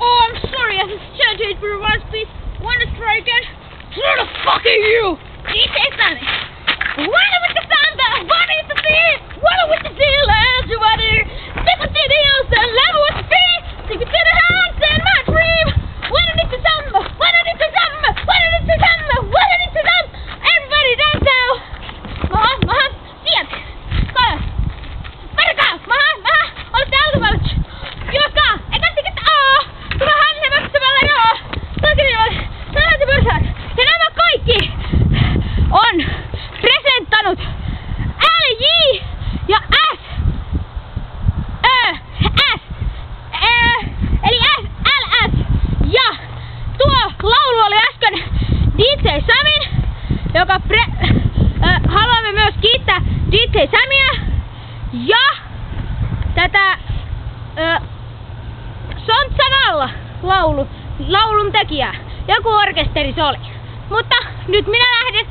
Oh, I'm sorry, I just changed it for once, please. Wanna try again? What the fuck are you? DJ Sammy. What with the thunder? What is the thing? What with the deal? Everybody. Take a deals and level with the fee. Take it to the hands and my dream. What I need to summer. What I need to summer. What I need to summer. What I need to summer. Everybody dance now. Maha. Sieltä. Kaja. Marka. Maha. Olette alkuvalot. Juokaa. Eikä tiket Tulla hänne maksamalla joo. Tällaisen pörsäät. Ja nämä kaikki on presenttanut LJ ja S. Eli LS. Ja tuo laulu oli äsken DJ Samin, joka haluamme myös kiittää DJ Samia ja tätä Sontsanalla laulun tekijää. Joku orkesteri se oli. Mutta nyt minä lähden